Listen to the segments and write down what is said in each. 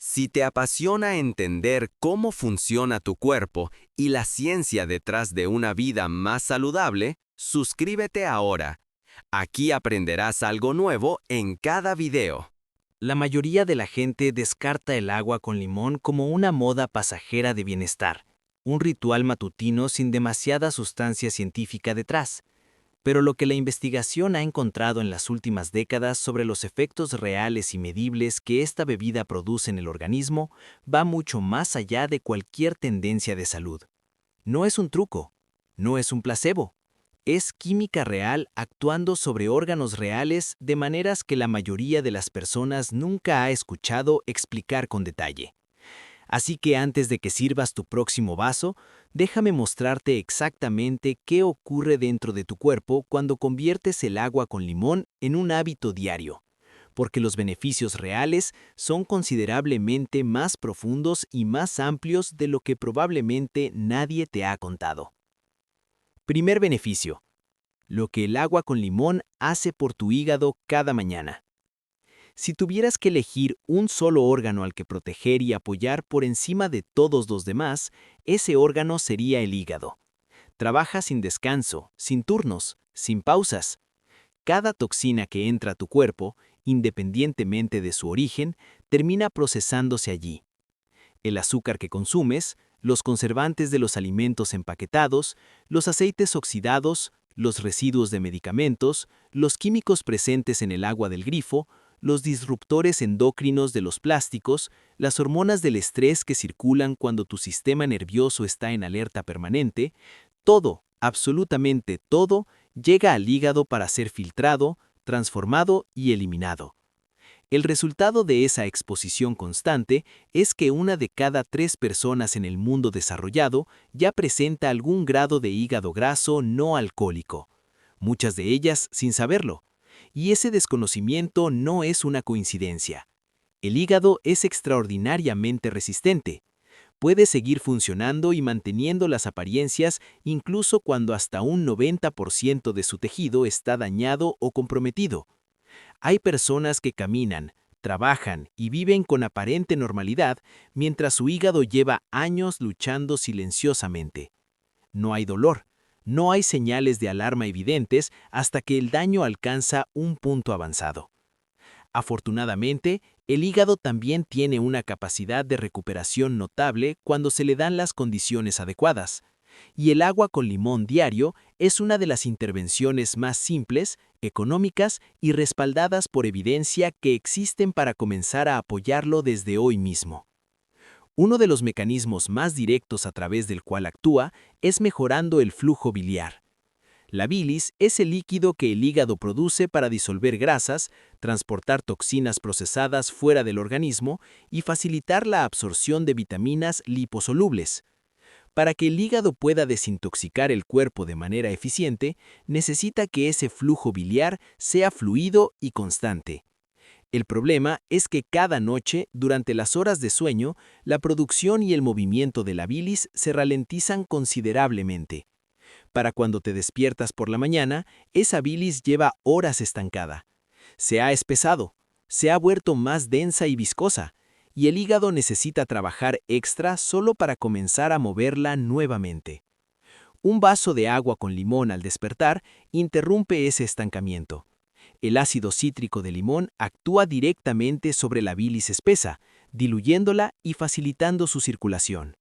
Si te apasiona entender cómo funciona tu cuerpo y la ciencia detrás de una vida más saludable, suscríbete ahora. Aquí aprenderás algo nuevo en cada video. La mayoría de la gente descarta el agua con limón como una moda pasajera de bienestar, un ritual matutino sin demasiada sustancia científica detrás. Pero lo que la investigación ha encontrado en las últimas décadas sobre los efectos reales y medibles que esta bebida produce en el organismo va mucho más allá de cualquier tendencia de salud. No es un truco, no es un placebo. Es química real actuando sobre órganos reales de maneras que la mayoría de las personas nunca ha escuchado explicar con detalle. Así que antes de que sirvas tu próximo vaso, déjame mostrarte exactamente qué ocurre dentro de tu cuerpo cuando conviertes el agua con limón en un hábito diario, porque los beneficios reales son considerablemente más profundos y más amplios de lo que probablemente nadie te ha contado. Primer beneficio: lo que el agua con limón hace por tu hígado cada mañana. Si tuvieras que elegir un solo órgano al que proteger y apoyar por encima de todos los demás, ese órgano sería el hígado. Trabaja sin descanso, sin turnos, sin pausas. Cada toxina que entra a tu cuerpo, independientemente de su origen, termina procesándose allí. El azúcar que consumes, los conservantes de los alimentos empaquetados, los aceites oxidados, los residuos de medicamentos, los químicos presentes en el agua del grifo, los disruptores endocrinos de los plásticos, las hormonas del estrés que circulan cuando tu sistema nervioso está en alerta permanente, todo, absolutamente todo, llega al hígado para ser filtrado, transformado y eliminado. El resultado de esa exposición constante es que una de cada 3 personas en el mundo desarrollado ya presenta algún grado de hígado graso no alcohólico, muchas de ellas sin saberlo. Y ese desconocimiento no es una coincidencia. El hígado es extraordinariamente resistente. Puede seguir funcionando y manteniendo las apariencias incluso cuando hasta un 90% de su tejido está dañado o comprometido. Hay personas que caminan, trabajan y viven con aparente normalidad mientras su hígado lleva años luchando silenciosamente. No hay dolor, no hay señales de alarma evidentes hasta que el daño alcanza un punto avanzado. Afortunadamente, el hígado también tiene una capacidad de recuperación notable cuando se le dan las condiciones adecuadas, y el agua con limón diario es una de las intervenciones más simples, económicas y respaldadas por evidencia que existen para comenzar a apoyarlo desde hoy mismo. Uno de los mecanismos más directos a través del cual actúa es mejorando el flujo biliar. La bilis es el líquido que el hígado produce para disolver grasas, transportar toxinas procesadas fuera del organismo y facilitar la absorción de vitaminas liposolubles. Para que el hígado pueda desintoxicar el cuerpo de manera eficiente, necesita que ese flujo biliar sea fluido y constante. El problema es que cada noche, durante las horas de sueño, la producción y el movimiento de la bilis se ralentizan considerablemente. Para cuando te despiertas por la mañana, esa bilis lleva horas estancada. Se ha espesado, se ha vuelto más densa y viscosa, y el hígado necesita trabajar extra solo para comenzar a moverla nuevamente. Un vaso de agua con limón al despertar interrumpe ese estancamiento. El ácido cítrico de limón actúa directamente sobre la bilis espesa, diluyéndola y facilitando su circulación.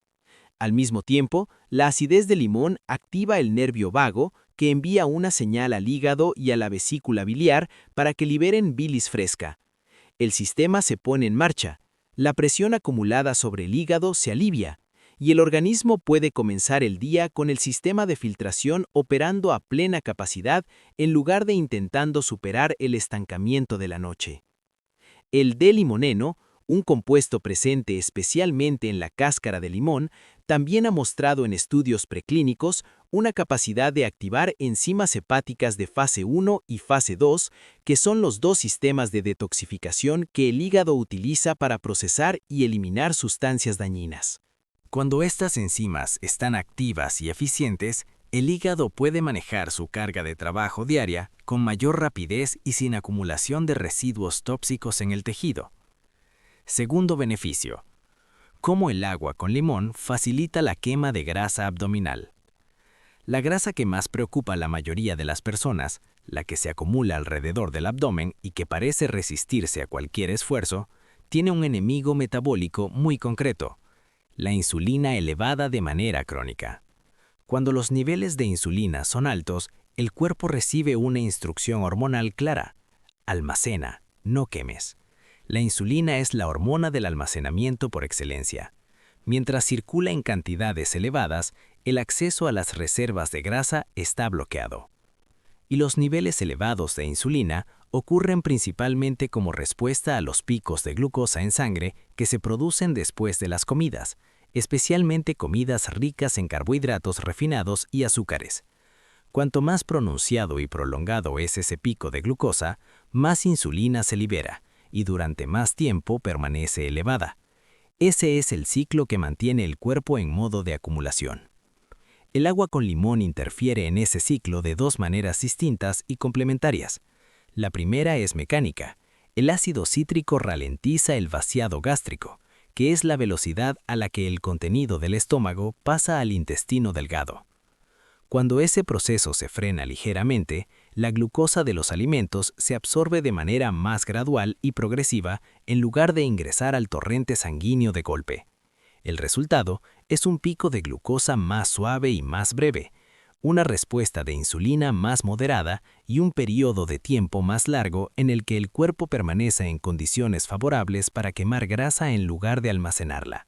Al mismo tiempo, la acidez del limón activa el nervio vago, que envía una señal al hígado y a la vesícula biliar para que liberen bilis fresca. El sistema se pone en marcha, la presión acumulada sobre el hígado se alivia, y el organismo puede comenzar el día con el sistema de filtración operando a plena capacidad en lugar de intentando superar el estancamiento de la noche. El D-limoneno, un compuesto presente especialmente en la cáscara de limón, también ha mostrado en estudios preclínicos una capacidad de activar enzimas hepáticas de fase 1 y fase 2, que son los dos sistemas de detoxificación que el hígado utiliza para procesar y eliminar sustancias dañinas. Cuando estas enzimas están activas y eficientes, el hígado puede manejar su carga de trabajo diaria con mayor rapidez y sin acumulación de residuos tóxicos en el tejido. Segundo beneficio. Cómo el agua con limón facilita la quema de grasa abdominal. La grasa que más preocupa a la mayoría de las personas, la que se acumula alrededor del abdomen y que parece resistirse a cualquier esfuerzo, tiene un enemigo metabólico muy concreto: la insulina elevada de manera crónica. Cuando los niveles de insulina son altos, el cuerpo recibe una instrucción hormonal clara: almacena, no quemes. La insulina es la hormona del almacenamiento por excelencia. Mientras circula en cantidades elevadas, el acceso a las reservas de grasa está bloqueado. Y los niveles elevados de insulina ocurren principalmente como respuesta a los picos de glucosa en sangre que se producen después de las comidas, especialmente comidas ricas en carbohidratos refinados y azúcares. Cuanto más pronunciado y prolongado es ese pico de glucosa, más insulina se libera y durante más tiempo permanece elevada. Ese es el ciclo que mantiene el cuerpo en modo de acumulación. El agua con limón interfiere en ese ciclo de dos maneras distintas y complementarias. La primera es mecánica. El ácido cítrico ralentiza el vaciado gástrico, que es la velocidad a la que el contenido del estómago pasa al intestino delgado. Cuando ese proceso se frena ligeramente, la glucosa de los alimentos se absorbe de manera más gradual y progresiva en lugar de ingresar al torrente sanguíneo de golpe. El resultado es un pico de glucosa más suave y más breve, una respuesta de insulina más moderada y un periodo de tiempo más largo en el que el cuerpo permanece en condiciones favorables para quemar grasa en lugar de almacenarla.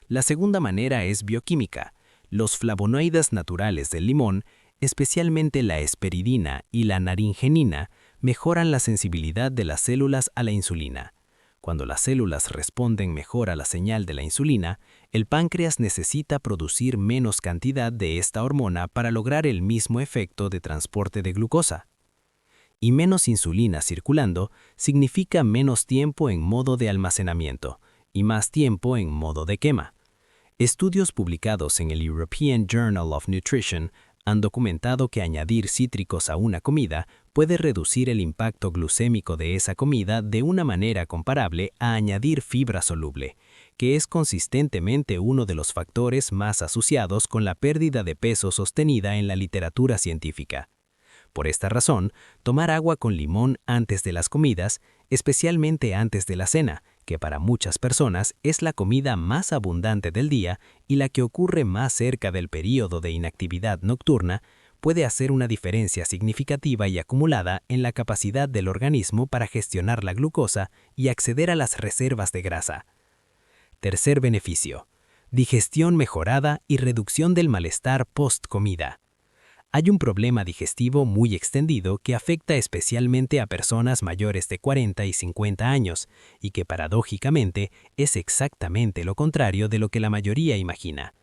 La segunda manera es bioquímica. Los flavonoides naturales del limón, especialmente la hesperidina y la naringenina, mejoran la sensibilidad de las células a la insulina. Cuando las células responden mejor a la señal de la insulina, el páncreas necesita producir menos cantidad de esta hormona para lograr el mismo efecto de transporte de glucosa. Y menos insulina circulando significa menos tiempo en modo de almacenamiento y más tiempo en modo de quema. Estudios publicados en el European Journal of Nutrition han documentado que añadir cítricos a una comida puede reducir el impacto glucémico de esa comida de una manera comparable a añadir fibra soluble, que es consistentemente uno de los factores más asociados con la pérdida de peso sostenida en la literatura científica. Por esta razón, tomar agua con limón antes de las comidas, especialmente antes de la cena, que para muchas personas es la comida más abundante del día y la que ocurre más cerca del período de inactividad nocturna, puede hacer una diferencia significativa y acumulada en la capacidad del organismo para gestionar la glucosa y acceder a las reservas de grasa. Tercer beneficio: digestión mejorada y reducción del malestar post-comida. Hay un problema digestivo muy extendido que afecta especialmente a personas mayores de 40 y 50 años y que paradójicamente es exactamente lo contrario de lo que la mayoría imagina.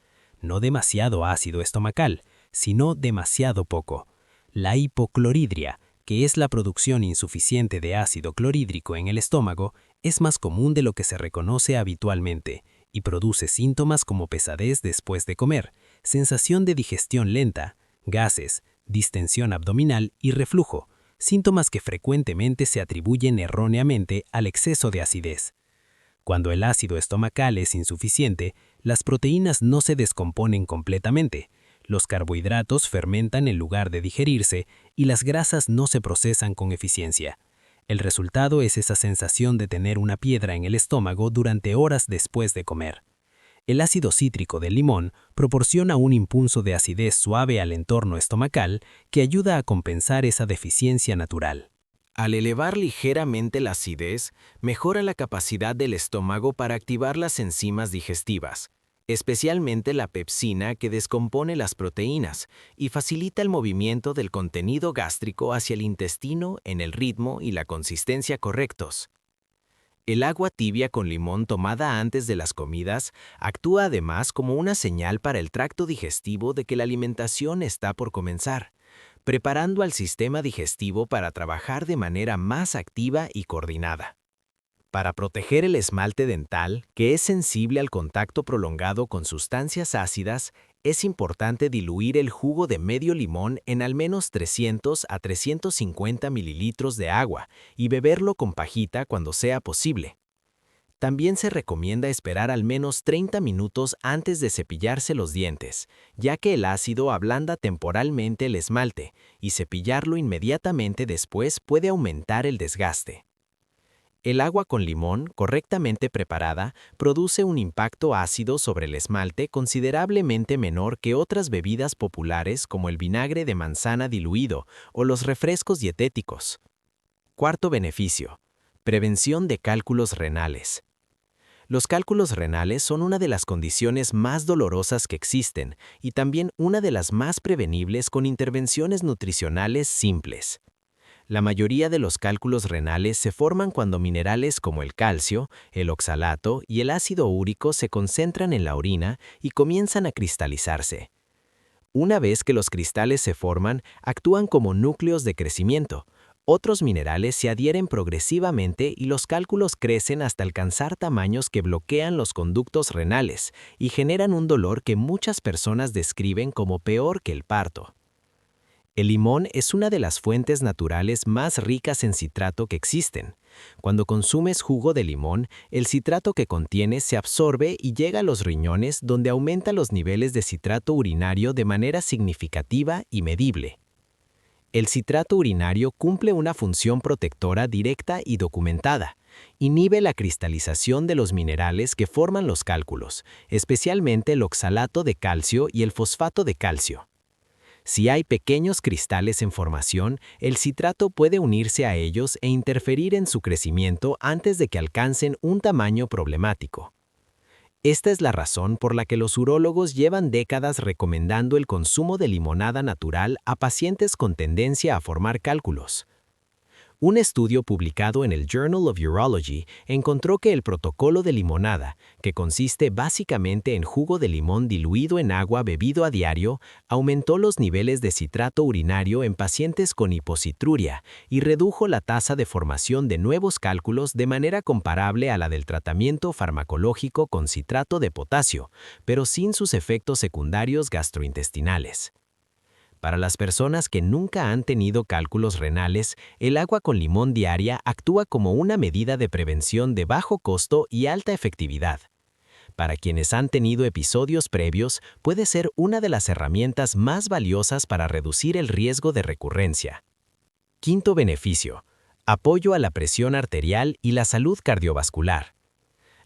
No demasiado ácido estomacal, sino demasiado poco. La hipocloridria, que es la producción insuficiente de ácido clorhídrico en el estómago, es más común de lo que se reconoce habitualmente y produce síntomas como pesadez después de comer, sensación de digestión lenta, gases, distensión abdominal y reflujo, síntomas que frecuentemente se atribuyen erróneamente al exceso de acidez. Cuando el ácido estomacal es insuficiente, las proteínas no se descomponen completamente, los carbohidratos fermentan en lugar de digerirse y las grasas no se procesan con eficiencia. El resultado es esa sensación de tener una piedra en el estómago durante horas después de comer. El ácido cítrico del limón proporciona un impulso de acidez suave al entorno estomacal que ayuda a compensar esa deficiencia natural. Al elevar ligeramente la acidez, mejora la capacidad del estómago para activar las enzimas digestivas, especialmente la pepsina que descompone las proteínas y facilita el movimiento del contenido gástrico hacia el intestino en el ritmo y la consistencia correctos. El agua tibia con limón tomada antes de las comidas actúa además como una señal para el tracto digestivo de que la alimentación está por comenzar, preparando al sistema digestivo para trabajar de manera más activa y coordinada. Para proteger el esmalte dental, que es sensible al contacto prolongado con sustancias ácidas, es importante diluir el jugo de medio limón en al menos 300 a 350 mililitros de agua y beberlo con pajita cuando sea posible. También se recomienda esperar al menos 30 minutos antes de cepillarse los dientes, ya que el ácido ablanda temporalmente el esmalte, y cepillarlo inmediatamente después puede aumentar el desgaste. El agua con limón, correctamente preparada, produce un impacto ácido sobre el esmalte considerablemente menor que otras bebidas populares como el vinagre de manzana diluido o los refrescos dietéticos. Cuarto beneficio: prevención de cálculos renales. Los cálculos renales son una de las condiciones más dolorosas que existen y también una de las más prevenibles con intervenciones nutricionales simples. La mayoría de los cálculos renales se forman cuando minerales como el calcio, el oxalato y el ácido úrico se concentran en la orina y comienzan a cristalizarse. Una vez que los cristales se forman, actúan como núcleos de crecimiento. Otros minerales se adhieren progresivamente y los cálculos crecen hasta alcanzar tamaños que bloquean los conductos renales y generan un dolor que muchas personas describen como peor que el parto. El limón es una de las fuentes naturales más ricas en citrato que existen. Cuando consumes jugo de limón, el citrato que contiene se absorbe y llega a los riñones, donde aumenta los niveles de citrato urinario de manera significativa y medible. El citrato urinario cumple una función protectora directa y documentada. Inhibe la cristalización de los minerales que forman los cálculos, especialmente el oxalato de calcio y el fosfato de calcio. Si hay pequeños cristales en formación, el citrato puede unirse a ellos e interferir en su crecimiento antes de que alcancen un tamaño problemático. Esta es la razón por la que los urólogos llevan décadas recomendando el consumo de limonada natural a pacientes con tendencia a formar cálculos. Un estudio publicado en el Journal of Urology encontró que el protocolo de limonada, que consiste básicamente en jugo de limón diluido en agua bebido a diario, aumentó los niveles de citrato urinario en pacientes con hipocitruria y redujo la tasa de formación de nuevos cálculos de manera comparable a la del tratamiento farmacológico con citrato de potasio, pero sin sus efectos secundarios gastrointestinales. Para las personas que nunca han tenido cálculos renales, el agua con limón diaria actúa como una medida de prevención de bajo costo y alta efectividad. Para quienes han tenido episodios previos, puede ser una de las herramientas más valiosas para reducir el riesgo de recurrencia. Quinto beneficio: apoyo a la presión arterial y la salud cardiovascular.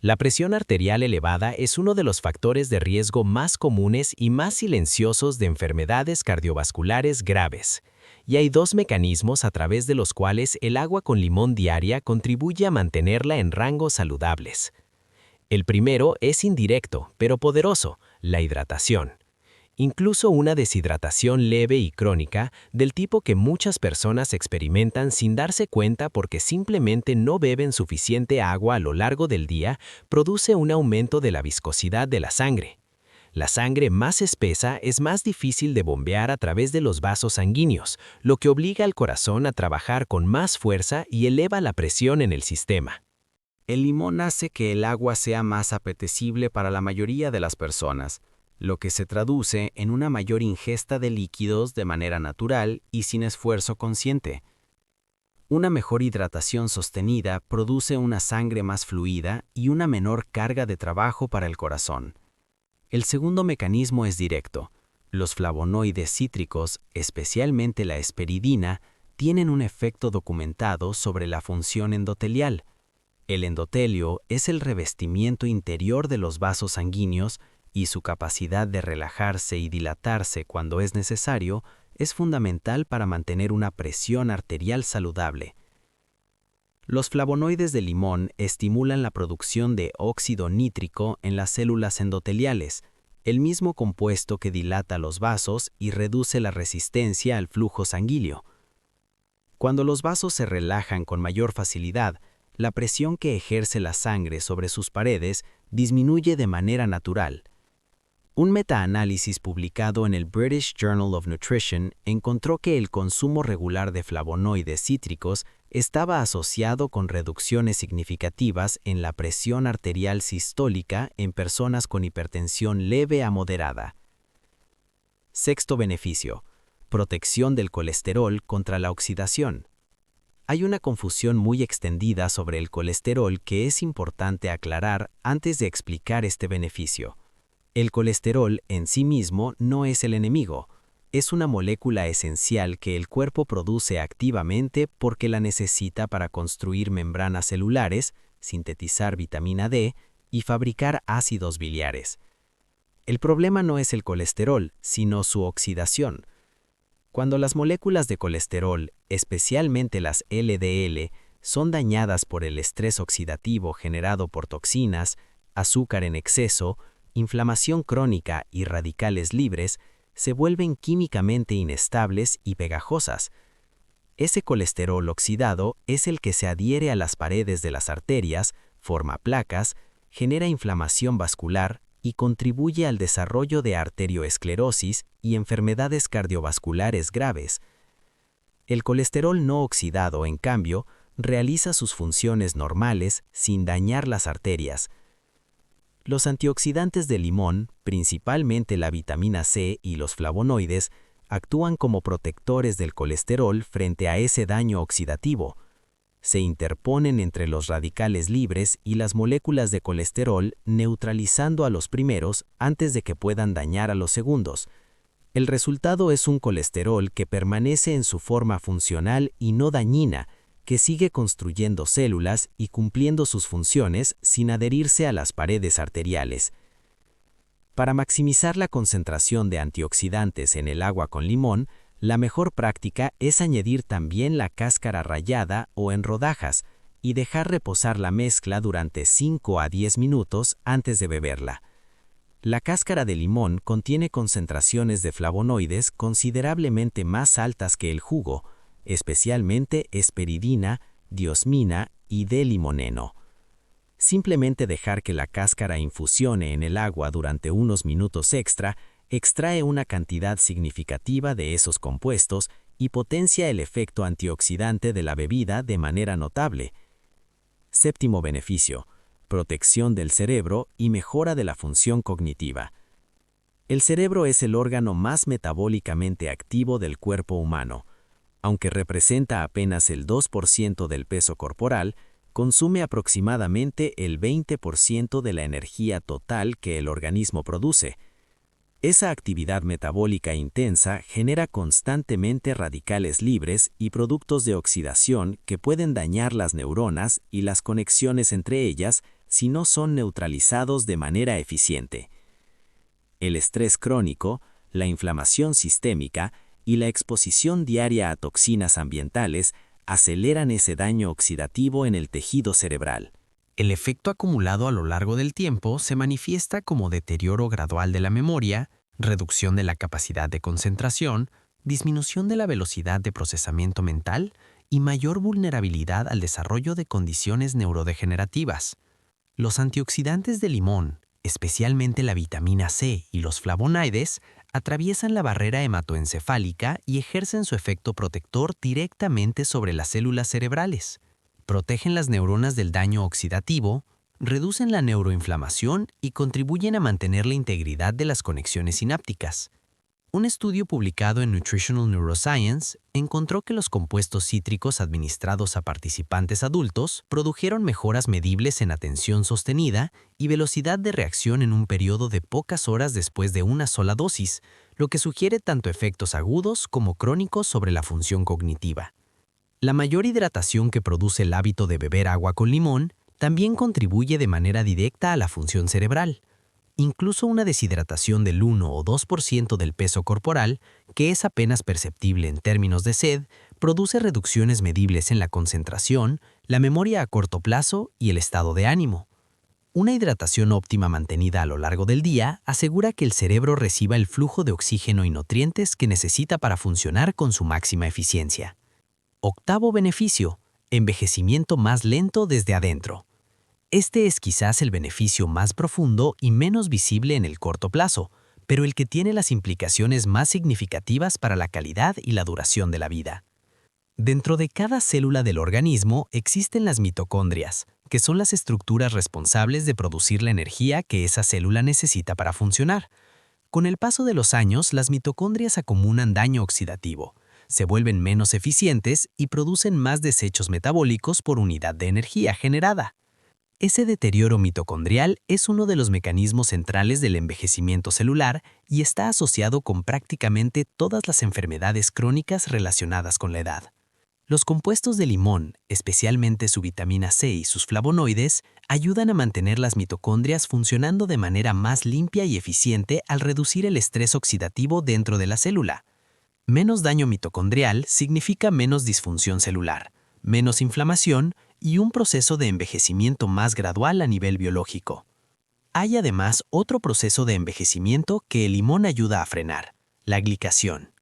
La presión arterial elevada es uno de los factores de riesgo más comunes y más silenciosos de enfermedades cardiovasculares graves, y hay dos mecanismos a través de los cuales el agua con limón diaria contribuye a mantenerla en rangos saludables. El primero es indirecto, pero poderoso: la hidratación. Incluso una deshidratación leve y crónica, del tipo que muchas personas experimentan sin darse cuenta porque simplemente no beben suficiente agua a lo largo del día, produce un aumento de la viscosidad de la sangre. La sangre más espesa es más difícil de bombear a través de los vasos sanguíneos, lo que obliga al corazón a trabajar con más fuerza y eleva la presión en el sistema. El limón hace que el agua sea más apetecible para la mayoría de las personas, lo que se traduce en una mayor ingesta de líquidos de manera natural y sin esfuerzo consciente. Una mejor hidratación sostenida produce una sangre más fluida y una menor carga de trabajo para el corazón. El segundo mecanismo es directo. Los flavonoides cítricos, especialmente la hesperidina, tienen un efecto documentado sobre la función endotelial. El endotelio es el revestimiento interior de los vasos sanguíneos, y su capacidad de relajarse y dilatarse cuando es necesario es fundamental para mantener una presión arterial saludable. Los flavonoides de limón estimulan la producción de óxido nítrico en las células endoteliales, el mismo compuesto que dilata los vasos y reduce la resistencia al flujo sanguíneo. Cuando los vasos se relajan con mayor facilidad, la presión que ejerce la sangre sobre sus paredes disminuye de manera natural. Un metaanálisis publicado en el British Journal of Nutrition encontró que el consumo regular de flavonoides cítricos estaba asociado con reducciones significativas en la presión arterial sistólica en personas con hipertensión leve a moderada. Sexto beneficio: protección del colesterol contra la oxidación. Hay una confusión muy extendida sobre el colesterol que es importante aclarar antes de explicar este beneficio. El colesterol en sí mismo no es el enemigo, es una molécula esencial que el cuerpo produce activamente porque la necesita para construir membranas celulares, sintetizar vitamina D y fabricar ácidos biliares. El problema no es el colesterol, sino su oxidación. Cuando las moléculas de colesterol, especialmente las LDL, son dañadas por el estrés oxidativo generado por toxinas, azúcar en exceso, inflamación crónica y radicales libres, se vuelven químicamente inestables y pegajosas. Ese colesterol oxidado es el que se adhiere a las paredes de las arterias, forma placas, genera inflamación vascular y contribuye al desarrollo de arterioesclerosis y enfermedades cardiovasculares graves. El colesterol no oxidado, en cambio, realiza sus funciones normales sin dañar las arterias. Los antioxidantes del limón, principalmente la vitamina C y los flavonoides, actúan como protectores del colesterol frente a ese daño oxidativo. Se interponen entre los radicales libres y las moléculas de colesterol, neutralizando a los primeros antes de que puedan dañar a los segundos. El resultado es un colesterol que permanece en su forma funcional y no dañina, que sigue construyendo células y cumpliendo sus funciones sin adherirse a las paredes arteriales. Para maximizar la concentración de antioxidantes en el agua con limón, la mejor práctica es añadir también la cáscara rallada o en rodajas y dejar reposar la mezcla durante 5 a 10 minutos antes de beberla. La cáscara de limón contiene concentraciones de flavonoides considerablemente más altas que el jugo, especialmente hesperidina, diosmina y D-limoneno. Simplemente dejar que la cáscara infusione en el agua durante unos minutos extra extrae una cantidad significativa de esos compuestos y potencia el efecto antioxidante de la bebida de manera notable. Séptimo beneficio: protección del cerebro y mejora de la función cognitiva. El cerebro es el órgano más metabólicamente activo del cuerpo humano. Aunque representa apenas el 2% del peso corporal, consume aproximadamente el 20% de la energía total que el organismo produce. Esa actividad metabólica intensa genera constantemente radicales libres y productos de oxidación que pueden dañar las neuronas y las conexiones entre ellas si no son neutralizados de manera eficiente. El estrés crónico, la inflamación sistémica y la exposición diaria a toxinas ambientales aceleran ese daño oxidativo en el tejido cerebral. El efecto acumulado a lo largo del tiempo se manifiesta como deterioro gradual de la memoria, reducción de la capacidad de concentración, disminución de la velocidad de procesamiento mental y mayor vulnerabilidad al desarrollo de condiciones neurodegenerativas. Los antioxidantes de limón, especialmente la vitamina C y los flavonoides, atraviesan la barrera hematoencefálica y ejercen su efecto protector directamente sobre las células cerebrales. Protegen las neuronas del daño oxidativo, reducen la neuroinflamación y contribuyen a mantener la integridad de las conexiones sinápticas. Un estudio publicado en Nutritional Neuroscience encontró que los compuestos cítricos administrados a participantes adultos produjeron mejoras medibles en atención sostenida y velocidad de reacción en un periodo de pocas horas después de una sola dosis, lo que sugiere tanto efectos agudos como crónicos sobre la función cognitiva. La mayor hidratación que produce el hábito de beber agua con limón también contribuye de manera directa a la función cerebral. Incluso una deshidratación del 1 o 2% del peso corporal, que es apenas perceptible en términos de sed, produce reducciones medibles en la concentración, la memoria a corto plazo y el estado de ánimo. Una hidratación óptima mantenida a lo largo del día asegura que el cerebro reciba el flujo de oxígeno y nutrientes que necesita para funcionar con su máxima eficiencia. Octavo beneficio: envejecimiento más lento desde adentro. Este es quizás el beneficio más profundo y menos visible en el corto plazo, pero el que tiene las implicaciones más significativas para la calidad y la duración de la vida. Dentro de cada célula del organismo existen las mitocondrias, que son las estructuras responsables de producir la energía que esa célula necesita para funcionar. Con el paso de los años, las mitocondrias acumulan daño oxidativo, se vuelven menos eficientes y producen más desechos metabólicos por unidad de energía generada. Ese deterioro mitocondrial es uno de los mecanismos centrales del envejecimiento celular y está asociado con prácticamente todas las enfermedades crónicas relacionadas con la edad. Los compuestos de limón, especialmente su vitamina C y sus flavonoides, ayudan a mantener las mitocondrias funcionando de manera más limpia y eficiente al reducir el estrés oxidativo dentro de la célula. Menos daño mitocondrial significa menos disfunción celular, menos inflamación y un proceso de envejecimiento más gradual a nivel biológico. Hay además otro proceso de envejecimiento que el limón ayuda a frenar: la glicación.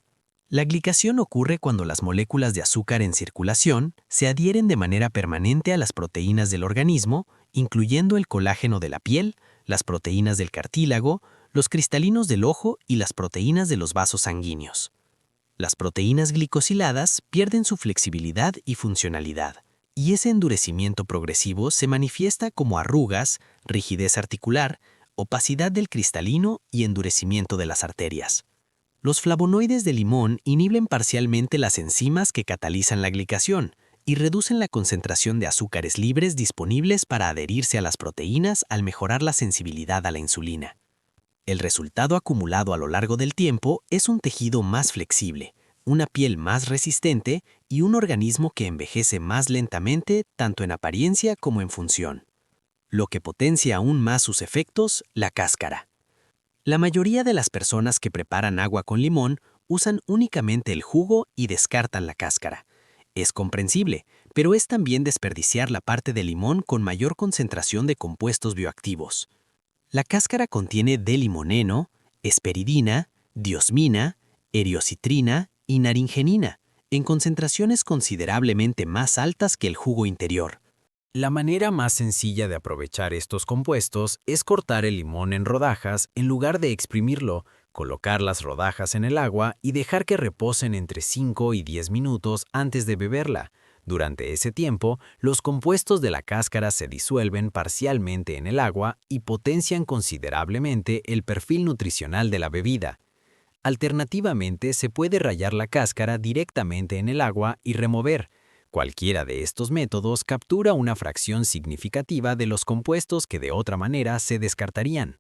La glicación ocurre cuando las moléculas de azúcar en circulación se adhieren de manera permanente a las proteínas del organismo, incluyendo el colágeno de la piel, las proteínas del cartílago, los cristalinos del ojo y las proteínas de los vasos sanguíneos. Las proteínas glicosiladas pierden su flexibilidad y funcionalidad, y ese endurecimiento progresivo se manifiesta como arrugas, rigidez articular, opacidad del cristalino y endurecimiento de las arterias. Los flavonoides de limón inhiben parcialmente las enzimas que catalizan la glicación y reducen la concentración de azúcares libres disponibles para adherirse a las proteínas al mejorar la sensibilidad a la insulina. El resultado acumulado a lo largo del tiempo es un tejido más flexible, una piel más resistente y un organismo que envejece más lentamente tanto en apariencia como en función. Lo que potencia aún más sus efectos: la cáscara. La mayoría de las personas que preparan agua con limón usan únicamente el jugo y descartan la cáscara. Es comprensible, pero es también desperdiciar la parte del limón con mayor concentración de compuestos bioactivos. La cáscara contiene D-limoneno, hesperidina, diosmina, eriocitrina y naringenina, en concentraciones considerablemente más altas que el jugo interior. La manera más sencilla de aprovechar estos compuestos es cortar el limón en rodajas en lugar de exprimirlo, colocar las rodajas en el agua y dejar que reposen entre 5 y 10 minutos antes de beberla. Durante ese tiempo, los compuestos de la cáscara se disuelven parcialmente en el agua y potencian considerablemente el perfil nutricional de la bebida. Alternativamente, se puede rallar la cáscara directamente en el agua y remover. Cualquiera de estos métodos captura una fracción significativa de los compuestos que de otra manera se descartarían.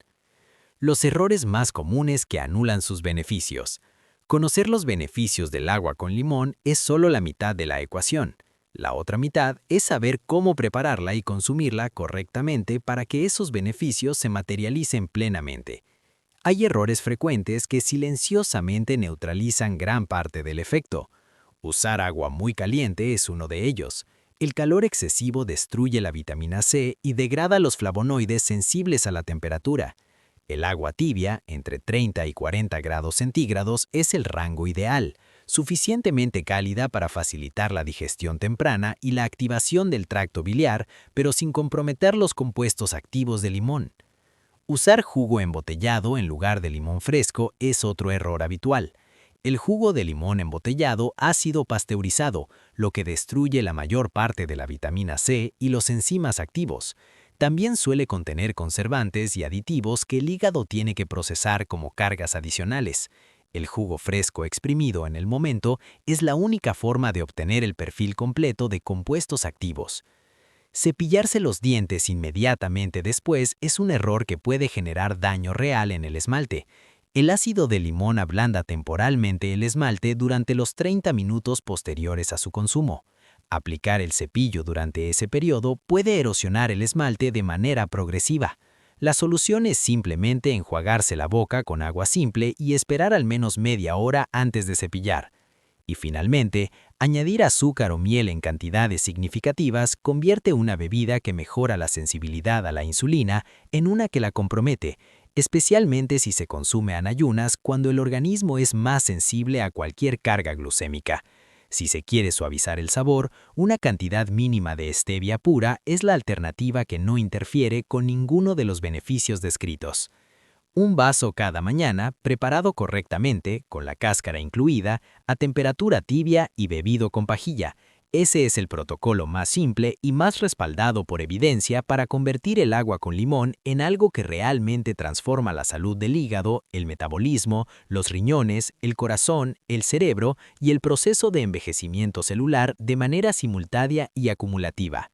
Los errores más comunes que anulan sus beneficios. Conocer los beneficios del agua con limón es solo la mitad de la ecuación. La otra mitad es saber cómo prepararla y consumirla correctamente para que esos beneficios se materialicen plenamente. Hay errores frecuentes que silenciosamente neutralizan gran parte del efecto. Usar agua muy caliente es uno de ellos. El calor excesivo destruye la vitamina C y degrada los flavonoides sensibles a la temperatura. El agua tibia, entre 30 y 40 grados centígrados, es el rango ideal, suficientemente cálida para facilitar la digestión temprana y la activación del tracto biliar, pero sin comprometer los compuestos activos de limón. Usar jugo embotellado en lugar de limón fresco es otro error habitual. El jugo de limón embotellado ha sido pasteurizado, lo que destruye la mayor parte de la vitamina C y los enzimas activos. También suele contener conservantes y aditivos que el hígado tiene que procesar como cargas adicionales. El jugo fresco exprimido en el momento es la única forma de obtener el perfil completo de compuestos activos. Cepillarse los dientes inmediatamente después es un error que puede generar daño real en el esmalte. El ácido de limón ablanda temporalmente el esmalte durante los 30 minutos posteriores a su consumo. Aplicar el cepillo durante ese periodo puede erosionar el esmalte de manera progresiva. La solución es simplemente enjuagarse la boca con agua simple y esperar al menos media hora antes de cepillar. Y finalmente, añadir azúcar o miel en cantidades significativas convierte una bebida que mejora la sensibilidad a la insulina en una que la compromete, especialmente si se consume en ayunas cuando el organismo es más sensible a cualquier carga glucémica. Si se quiere suavizar el sabor, una cantidad mínima de stevia pura es la alternativa que no interfiere con ninguno de los beneficios descritos. Un vaso cada mañana, preparado correctamente, con la cáscara incluida, a temperatura tibia y bebido con pajilla, Ese es el protocolo más simple y más respaldado por evidencia para convertir el agua con limón en algo que realmente transforma la salud del hígado, el metabolismo, los riñones, el corazón, el cerebro y el proceso de envejecimiento celular de manera simultánea y acumulativa.